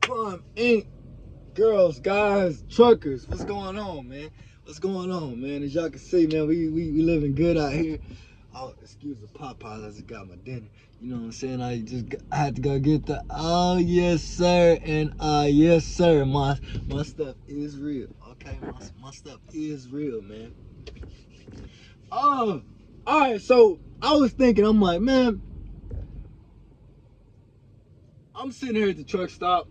Prime Inc. Girls, guys, truckers, what's going on, man? What's going on, man? As y'all can see, man, we living good out here. Oh, excuse the pop pause, I just got my dinner. You know what I'm saying? I had to go get the, oh yes sir, and yes sir, my stuff is real. Okay, my stuff is real, man. Oh, all right. So I was thinking, I'm like, man, I'm sitting here at the truck stop.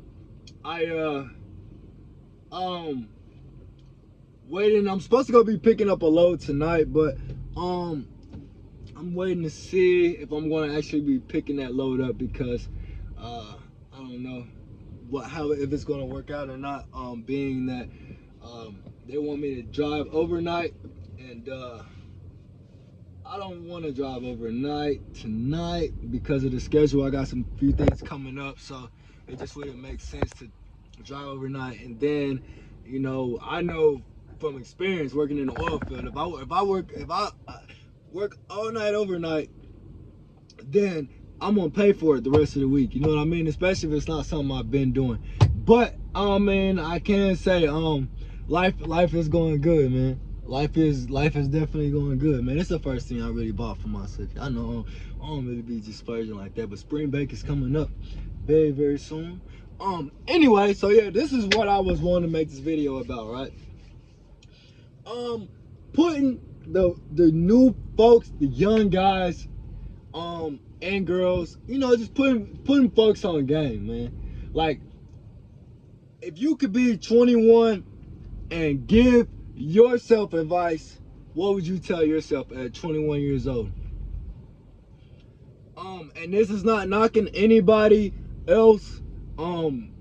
Um waiting. I'm supposed to go be picking up a load tonight, but I'm waiting to see if I'm going to actually be picking that load up because I don't know if it's going to work out or not. Being that they want me to drive overnight, and I don't want to drive overnight tonight because of the schedule. I got some few things coming up, so it just wouldn't make sense to drive overnight. And then, you know, I know from experience working in the oil field, if I work all night overnight, then I'm gonna pay for it the rest of the week. You know what I mean? Especially if it's not something I've been doing. But man, I can say life is going good, man. Life is definitely going good, man. It's the first thing I really bought for myself. I know I don't really be just splurging like that, but spring break is coming up very, very soon. Anyway, so yeah, this is what I was wanting to make this video about, right? Putting the new folks, the young guys, and girls, you know, just putting folks on game, man. Like, if you could be 21 and give yourself advice, what would you tell yourself at 21 years old? And this is not knocking anybody else.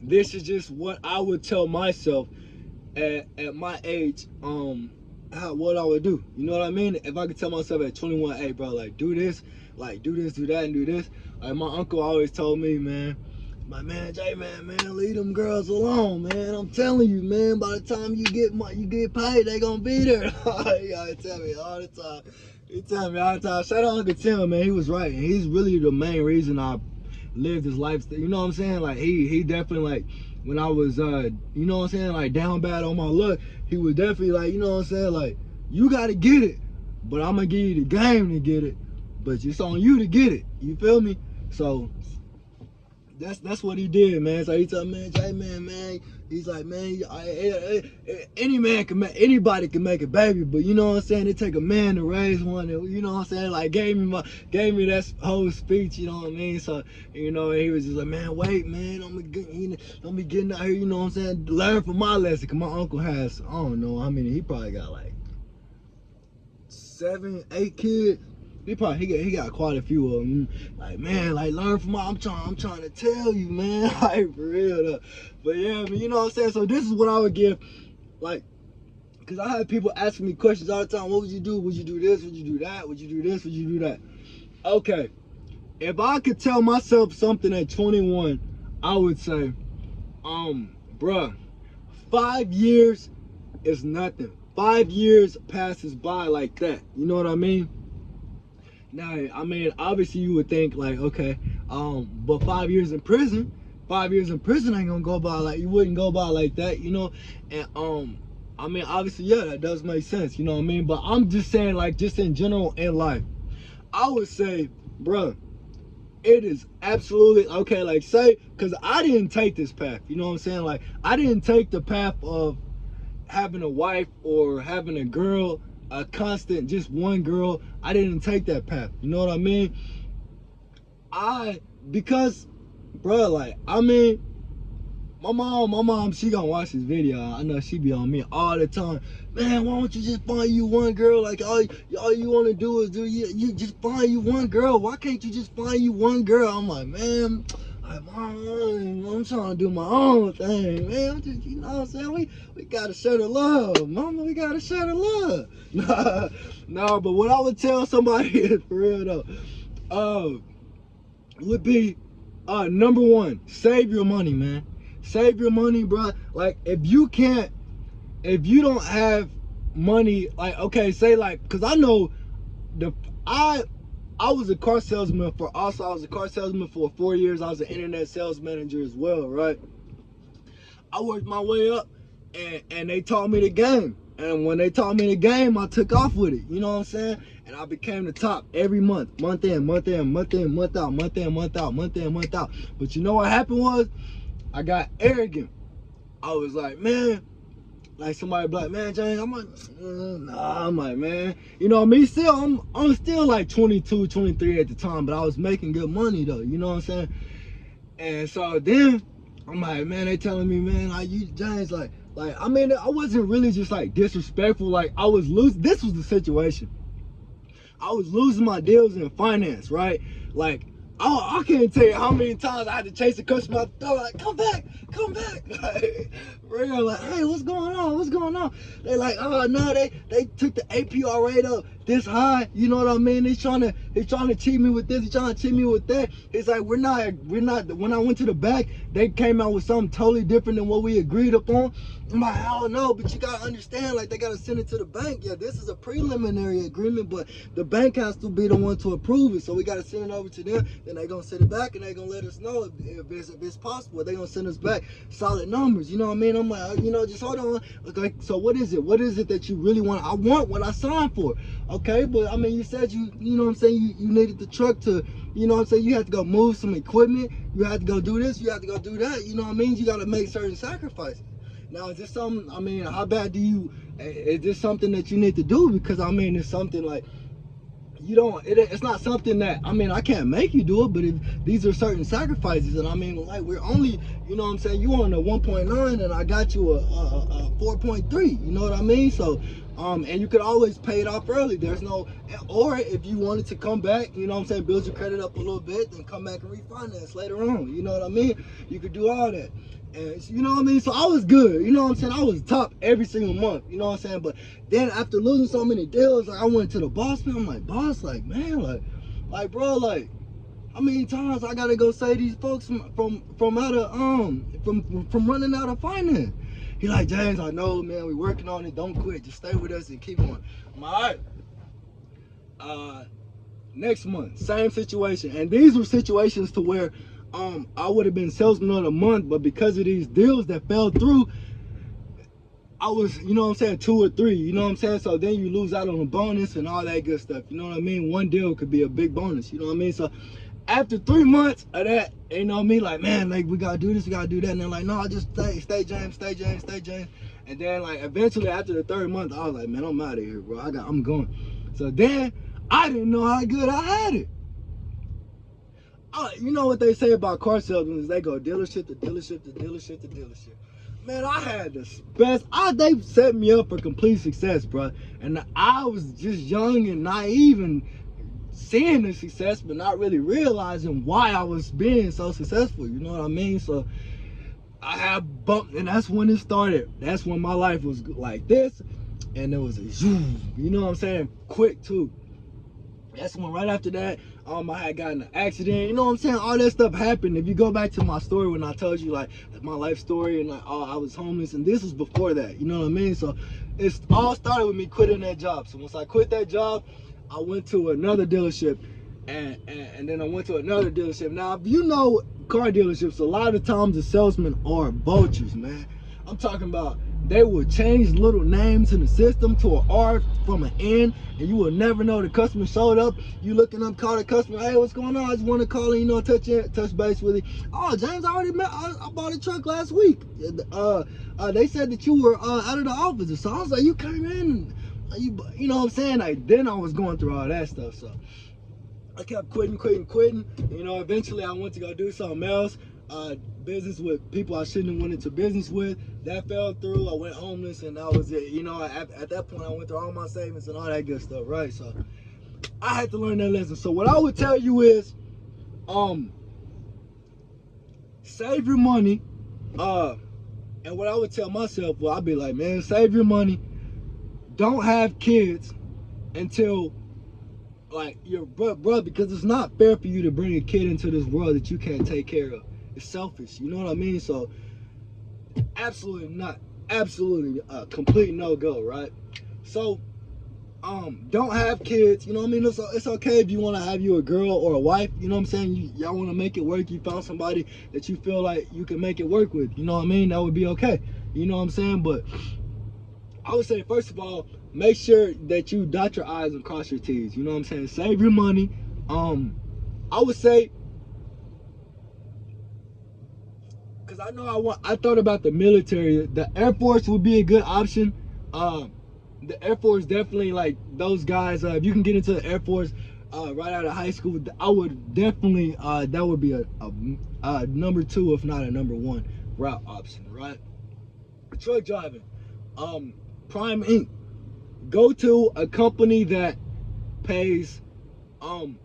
This is just what I would tell myself at my age. What I would do. You know what I mean? If I could tell myself at 21, hey bro, like do this, do that, and do this. Like my uncle always told me, man, my man J-Man, man, leave them girls alone, man. I'm telling you, man, by the time you get paid, they gonna be there. He always tell me all the time. He tell me all the time. Shout out Uncle Tim, man. He was right, and he's really the main reason I lived his lifestyle. You know what I'm saying? Like he definitely, like, when I was you know what I'm saying, like down bad on my luck, he was definitely like, you know what I'm saying, like, you gotta get it, but I'm gonna give you the game to get it, but it's on you to get it. You feel me? So that's what he did, man. So he told me, man, he's like, man, anybody can make a baby, but you know what I'm saying, it take a man to raise one. And, you know what I'm saying, like gave me that whole speech, you know what I mean? So, you know, he was just like, man, wait, man, don't be getting out here, you know what I'm saying, learn from my lesson. Cause my uncle has, I don't know how many, he probably got like 7, 8 kids. He got quite a few of them. Like, man, like, learn from my, I'm trying to tell you, man. Like, for real though. But yeah, I mean, you know what I'm saying? So this is what I would give, like, because I had people asking me questions all the time. What would you do? Would you do this? Would you do that? Would you do this? Would you do that? Okay, if I could tell myself something at 21, I would say, bruh, 5 years is nothing. 5 years passes by like that. You know what I mean? Now, I mean, obviously you would think like, okay, but 5 years in prison ain't gonna go by like, you wouldn't go by like that, you know? And I mean, obviously, yeah, that does make sense, you know what I mean? But I'm just saying, like, just in general in life, I would say, bruh, it is absolutely okay. Like, say, because I didn't take this path, you know what I'm saying? Like, I didn't take the path of having a wife or having a girl, a constant, just one girl. I didn't take that path, you know what I mean? Because, bro, like, I mean, my mom, she gonna watch this video. I know she be on me all the time. Man, why don't you just find you one girl? Like, all you want to do is you just find you one girl. Why can't you just find you one girl? I'm like, man, like, Mom, I'm trying to do my own thing, man. Just, you know what I'm saying? We gotta share the love, mama. We gotta share the love. Nah, but what I would tell somebody is, for real though, would be, number one, save your money, man. Save your money, bro. Like, if you don't have money, like, okay, say, like, cause I know I was a car salesman I was a car salesman for 4 years. I was an internet sales manager as well, right? I worked my way up, and they taught me the game. And when they taught me the game, I took off with it. You know what I'm saying? And I became the top every month, month in, month in, month in, month out, month in, month out, month in, month out. But you know what happened was, I got arrogant. I was like, man, like somebody be like, man, James, I'm like, nah, I'm like, man, you know me still, I'm still like 22, 23 at the time, but I was making good money though, you know what I'm saying? And so then I'm like, man, they telling me, man, like you, James, like I mean, I wasn't really just like disrespectful, like I was losing. This was the situation. I was losing my deals in finance, right? Like, I can't tell you how many times I had to chase a customer out the door, like, come back. Like, real, like, hey, what's going on? They like, oh no, they took the APR rate up this high, you know what I mean? He's trying to cheat me with this, he's trying to cheat me with that. It's like, we're not, when I went to the back, they came out with something totally different than what we agreed upon. I'm like, I don't know, but you gotta understand, like, they gotta send it to the bank. Yeah, this is a preliminary agreement, but the bank has to be the one to approve it, so we gotta send it over to them. Then they gonna send it back, and they gonna let us know if it's possible. They gonna send us back solid numbers, you know what I mean? I'm like, you know, just hold on. Like, so what is it? What is it that you really want? I want what I signed for. Okay, but I mean, you said you know what I'm saying, you needed the truck to, you know what I'm saying, you had to go move some equipment, you had to go do this, you had to go do that, you know what I mean? You gotta make certain sacrifices. Now, is this something, I mean, how bad do you, is this something that you need to do? Because I mean, it's something like, you don't, it's not something that, I mean, I can't make you do it, but if these are certain sacrifices, and I mean, like, we're only, you know what I'm saying, you on a 1.9 and I got you a 4.3, you know what I mean? So, and you could always pay it off early. There's no, or if you wanted to come back, you know what I'm saying, build your credit up a little bit, then come back and refinance later on, you know what I mean? You could do all that. And you know what I mean? So I was good, you know what I'm saying? I was top every single month, you know what I'm saying? But then after losing so many deals, like, I went to the boss, man. I'm like, boss, like, man, like, bro, like, how many times I gotta go say these folks from out of from running out of finance? He like, James, I know, man, we working on it. Don't quit. Just stay with us and keep going. I'm all right. Next month, same situation. And these were situations to where I would have been salesman of the month, but because of these deals that fell through, I was, you know what I'm saying, 2 or 3, you know what I'm saying? So then you lose out on a bonus and all that good stuff, you know what I mean? One deal could be a big bonus, you know what I mean? So after 3 months of that, you know me, like, man, like, we gotta do this, we gotta do that. And they're like, no, just stay James. And then, like, eventually after the 3rd month, I was like, man, I'm out of here, bro. I'm going. So then I didn't know how good I had it. You know what they say about car salesmen is they go dealership to dealership to dealership to dealership. Man, I had the best. They set me up for complete success, bro. And I was just young and naive and seeing the success, but not really realizing why I was being so successful. You know what I mean? So I had bumped, and that's when it started. That's when my life was like this, and it was a zoom. You know what I'm saying? Quick too. That's when right after that, I had gotten an accident. You know what I'm saying? All that stuff happened. If you go back to my story when I told you, like, my life story, and like, I was homeless, and this was before that. You know what I mean? So it all started with me quitting that job. So once I quit that job, I went to another dealership, and then I went to another dealership. Now, if you know car dealerships, a lot of times the salesmen are vultures, man. I'm talking about they will change little names in the system to an R from an N, and you will never know the customer showed up. You looking up, call the customer, hey, what's going on? I just want to call and, you know, touch base with you. Oh, James, I bought a truck last week. They said that you were out of the office. So I was like, you came in, you know what I'm saying? Like, then I was going through all that stuff. So I kept quitting. You know, eventually I went to go do something else. Business with people I shouldn't have went into business with. That fell through. I went homeless, and that was it. You know, at that point, I went through all my savings and all that good stuff, right? So I had to learn that lesson. So what I would tell you is, save your money. And what I would tell myself, well, I'd be like, man, save your money. Don't have kids until, like, your brother, because it's not fair for you to bring a kid into this world that you can't take care of. It's selfish, you know what I mean? So absolutely not, absolutely complete no-go, right? So Don't have kids. You know what I mean? It's okay if you want to have you a girl or a wife. You know what I'm saying? Y'all want to make it work. You found somebody that you feel like you can make it work with. You know what I mean? That would be okay. You know what I'm saying? But I would say, first of all, make sure that you dot your I's and cross your T's. You know what I'm saying? Save your money. I would say, because I thought about the military. The Air Force would be a good option. The Air Force definitely, like, those guys, if you can get into the Air Force right out of high school, I would definitely, that would be a number 2, if not a number 1 route option, right? Truck driving, Prime Inc. Go to a company that pays, line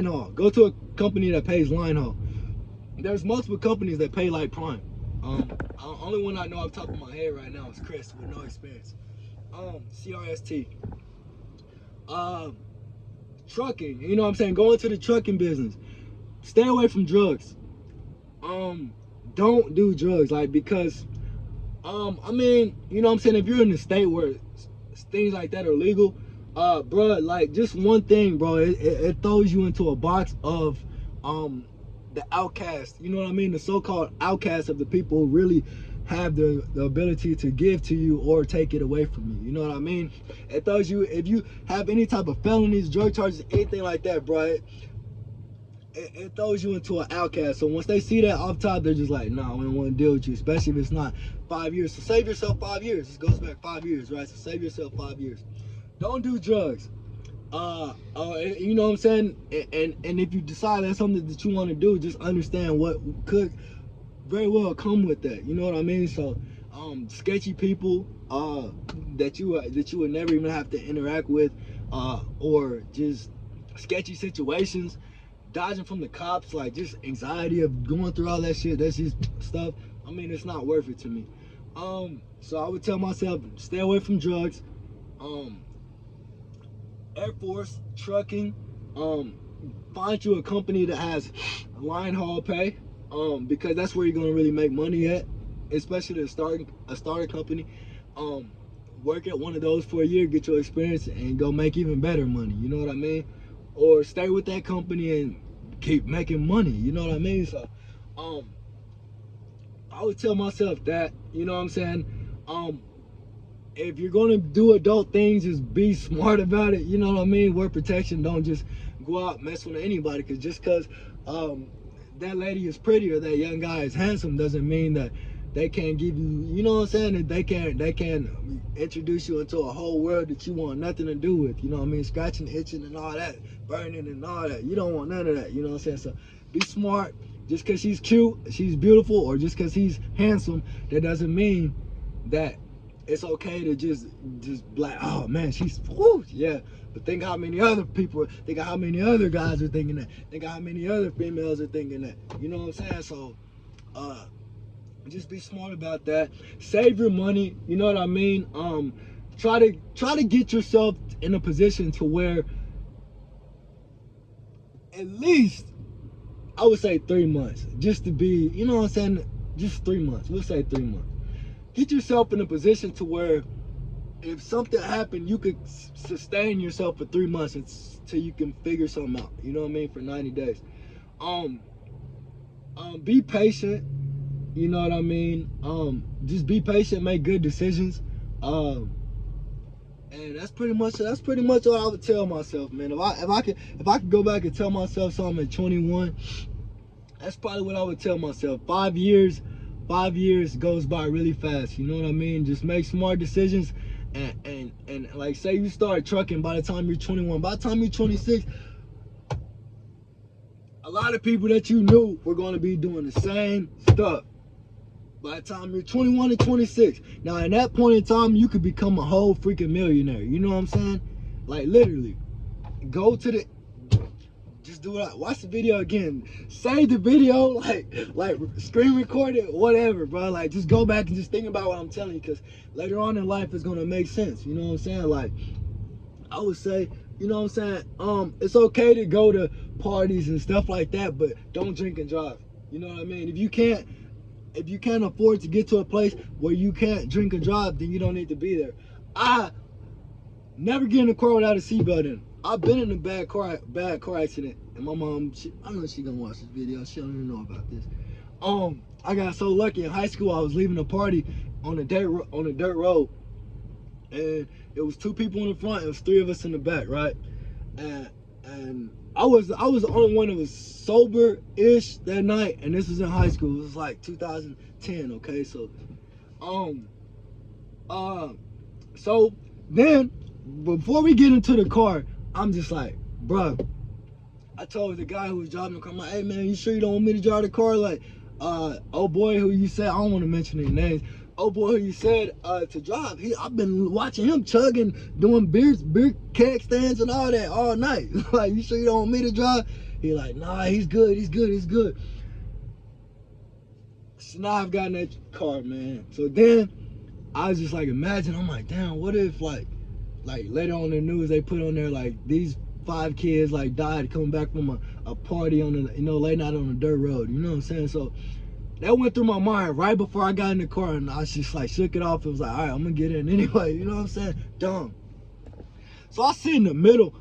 haul. Go to a company that pays line haul. There's multiple companies that pay like Prime. Only one I know off the top of my head right now is Chris with no experience. CRST. Trucking, you know what I'm saying? Go into the trucking business. Stay away from drugs. Don't do drugs, like, because I mean, you know what I'm saying, if you're in a state where things like that are legal, bro, like, just one thing, bro, it throws you into a box of the outcast, you know what I mean, the so-called outcast of the people who really have the ability to give to you or take it away from you. You know what I mean? It throws you, if you have any type of felonies, drug charges, anything like that, bro, it throws you into an outcast. So once they see that off top, they're just like, nah, we don't want to deal with you, especially if it's not 5 years. So save yourself 5 years. This goes back 5 years, right? So save yourself 5 years. Don't do drugs. You know what I'm saying? And if you decide that's something that you want to do, just understand what could very well come with that. You know what I mean? So, sketchy people that you would never even have to interact with, or just sketchy situations, dodging from the cops, like, just anxiety of going through all that shit. That's just stuff. I mean, it's not worth it to me. So I would tell myself, stay away from drugs. Air Force, trucking, find you a company that has line haul pay, because that's where you're gonna really make money at, especially a starter company. Work at one of those for a year, get your experience, and go make even better money. You know what I mean? Or stay with that company and keep making money. You know what I mean? So, I would tell myself that. You know what I'm saying? If you're gonna do adult things, just be smart about it. You know what I mean? Wear protection. Don't just go out messing with anybody. Cause just cause that lady is pretty or that young guy is handsome doesn't mean that they can't give you. You know what I'm saying? That they can introduce you into a whole world that you want nothing to do with. You know what I mean? Scratching, itching, and all that, burning, and all that. You don't want none of that. You know what I'm saying? So be smart. Just cause she's cute, she's beautiful, or just cause he's handsome, that doesn't mean that it's okay to just like, oh man, she's, whoo, yeah. But think how many other people, think how many other guys are thinking that. Think how many other females are thinking that. You know what I'm saying? So, just be smart about that. Save your money. You know what I mean? Try to get yourself in a position to where at least, I would say 3 months, just to be, you know what I'm saying? Just 3 months. We'll say 3 months. Get yourself in a position to where if something happened, you could sustain yourself for 3 months until you can figure something out. You know what I mean? For 90 days. Be patient. You know what I mean? Just be patient, make good decisions. And that's pretty much what I would tell myself, man. If I could go back and tell myself something at 21, that's probably what I would tell myself. 5 years goes by really fast. You know what I mean? Just make smart decisions, and like, say you start trucking by the time you're 21. By the time you're 26, a lot of people that you knew were going to be doing the same stuff. By the time you're 21 and 26, now in that point in time, you could become a whole freaking millionaire. You know what I'm saying? Like, literally, go to the, just do it. Watch the video again. Save the video, like screen record it, whatever, bro. Like, just go back and just think about what I'm telling you, because later on in life, it's gonna make sense. You know what I'm saying? Like, I would say, you know what I'm saying? It's okay to go to parties and stuff like that, but don't drink and drive. You know what I mean? If you can't afford to get to a place where you can't drink and drive, then you don't need to be there. Never get in the car without a seatbelt in. I've been in a bad car accident, and my mom, I know she gonna watch this video. She don't even know about this. I got so lucky in high school. I was leaving a party on a dirt road, and it was 2 people in the front. It was 3 of us in the back, right? And I was the only one that was sober-ish that night, and this was in high school. It was like 2010. Okay, so so then before we get into the car, I'm just like, bruh, I told the guy who was driving the car, I'm like, hey man, you sure you don't want me to drive the car? Like, oh boy who you said, I don't want to mention any names. Oh boy who you said to drive, I've been watching him chugging, doing beer keg stands and all that all night. Like, you sure you don't want me to drive? He like, nah, he's good. So now I've gotten that car, man. So then I was just like, imagine, I'm like, damn, what if like later on in the news they put on there like these 5 kids like died coming back from a party on the, late night on a dirt road, you know what I'm saying? So that went through my mind right before I got in the car, and I just like shook it off. It was like, all right, I'm gonna get in anyway, you know what I'm saying? Dumb. So I sit in the middle,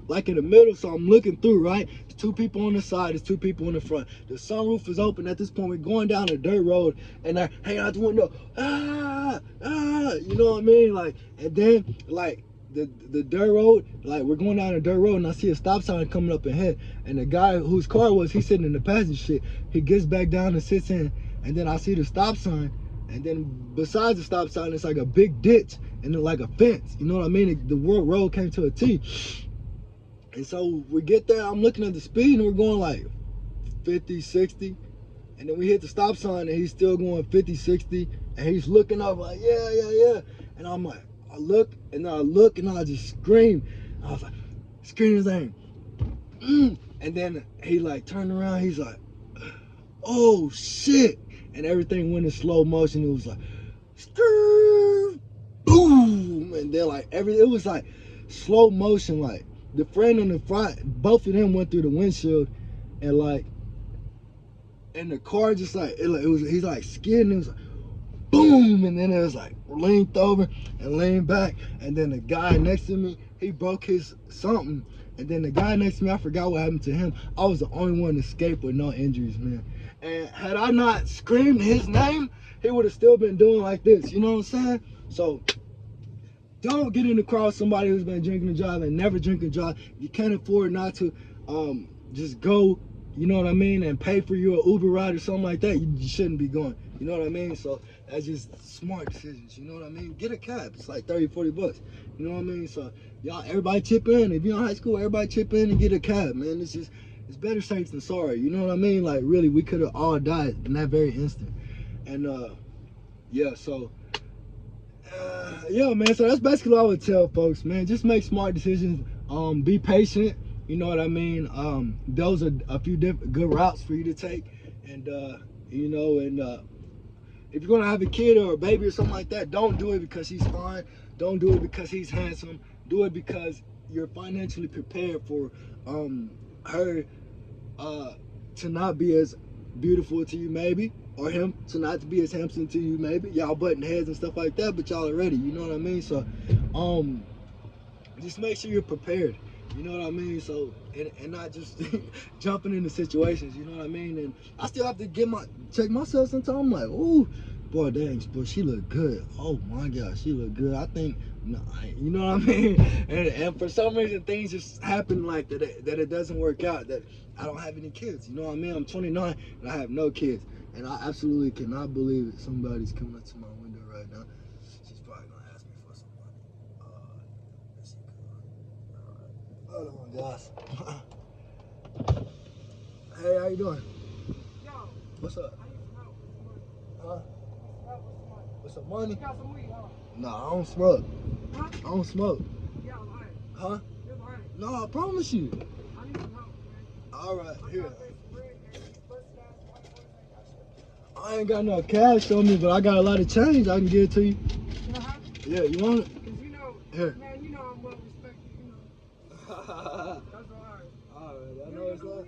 so I'm looking through, right? There's 2 people on the side, there's 2 people in the front. The sunroof is open at this point. We're going down a dirt road, and they're hanging out the window, you know what I mean? Like, and then like the dirt road, like we're going down a dirt road, and I see a stop sign coming up ahead, and the guy whose car was, he's sitting in the passenger seat. He gets back down and sits in, and then I see the stop sign, and then besides the stop sign, it's like a big ditch and then like a fence. You know what I mean? The road came to a T. And so we get there, I'm looking at the speed, and we're going like 50, 60. And then we hit the stop sign, and he's still going 50, 60. And he's looking up like, yeah. And I'm like, I look, and I just scream. I was like, scream his name. And then he like turned around, he's like, oh shit. And everything went in slow motion. It was like, boom. And then like it was like slow motion. Like the friend in the front, both of them went through the windshield, and the car just like, he's like skidding. It was like, boom. And then it was like leaned over and leaned back. And then the guy next to me, he broke his something. And then the guy next to me, I forgot what happened to him. I was the only one to escape with no injuries, man. And had I not screamed his name, he would have still been doing like this. You know what I'm saying? So don't get in the car with somebody who's been drinking and driving and never drink and drive. You can't afford not to just go, you know what I mean, and pay for your Uber ride or something like that. You shouldn't be going. You know what I mean? So that's just smart decisions. You know what I mean? Get a cab. It's like 30, 40 bucks. You know what I mean? So y'all, everybody chip in. If you're in high school, everybody chip in and get a cab, man. It's better safe than sorry. You know what I mean? Like, really, we could have all died in that very instant. And yeah, so yeah, man. So that's basically what I would tell folks, man. Just make smart decisions. Be patient. You know what I mean? Those are a few good routes for you to take. And if you're gonna have a kid or a baby or something like that, don't do it because he's fine. Don't do it because he's handsome. Do it because you're financially prepared for her to not be as beautiful to you, maybe, or him to not be as handsome to you, maybe. Y'all butting heads and stuff like that, but y'all are ready. You know what I mean? So just make sure you're prepared. You know what I mean? So and not just jumping into situations. You know what I mean? And I still have to check myself sometimes. I'm like, ooh, boy, dang, boy, she look good. Oh my God, she look good. I think, no, you know what I mean? And for some reason, things just happen like that it doesn't work out. That I don't have any kids. You know what I mean? I'm 29 and I have no kids. And I absolutely cannot believe that somebody's coming up to my window right now. She's probably gonna ask me for some money. Let's see. Oh my gosh. Hey, how you doing? Yo. What's up? I need some help with some money. Huh? With some money. With some money? You got some weed, huh? Nah, I don't smoke. Huh? I don't smoke. Yeah, I'm lying. Huh? You're lying. No, I promise you. I need some help, man. Alright, I'm here. trying to pay some rent and first gas, money, got shit. I ain't got no cash on me, but I got a lot of change. I can give it to you. You know how? Yeah, you want it? Because you know, Here. man, you know I'm well respected, you know. That's alright. Alright, I know it's like.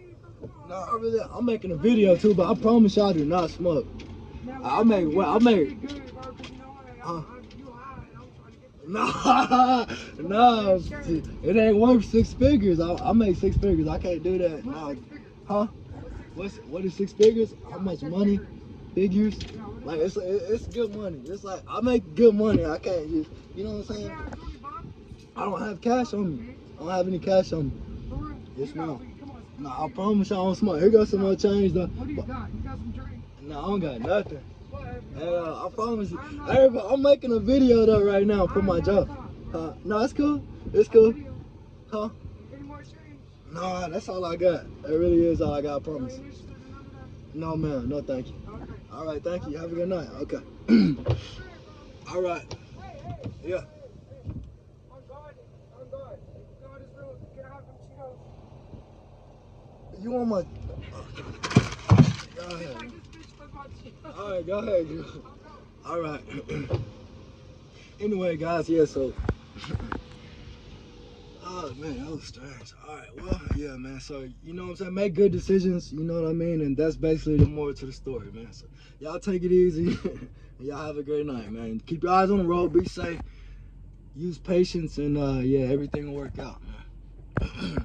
No, I really, I'm making a video too, but I promise y'all I do not smoke. I make. Good, bro, 'cause you know what? Huh? You high, and I'm trying to get Nah, nah, it ain't worth 6 figures. I make 6 figures. I can't do that. Nah. Huh? What is 6 figures? How much money? Figures? Like it's good money. It's like I make good money. I can't just, you know what I'm saying? I don't have cash on me. I don't have any cash on me. Yes, no. Nah, I promise I don't smoke. Here got some more change though. What do you got? You got some drink? Nah, I don't got nothing. I promise you. Everybody, I'm making a video though right now for my job. No, it's cool. It's cool. Huh? Any more change? Nah, that's all I got. That really is all I got, I promise. You interested in none of that? No, ma'am. No, thank you. Okay. All right, thank you. Have a good night. Okay. All right. Yeah. On guard. On guard. Guard is real. Can I have them Cheetos? You want my... Go Like ahead. this bitch with my Cheetos. All right, go ahead. Girl. All right. Anyway, guys, yeah, so... Oh, man, that was strange. All right, well, yeah, man. So, you know what I'm saying? Make good decisions, you know what I mean? And that's basically the moral to the story, man. So, y'all take it easy. Y'all have a great night, man. Keep your eyes on the road. Be safe. Use patience, and, yeah, everything will work out, man.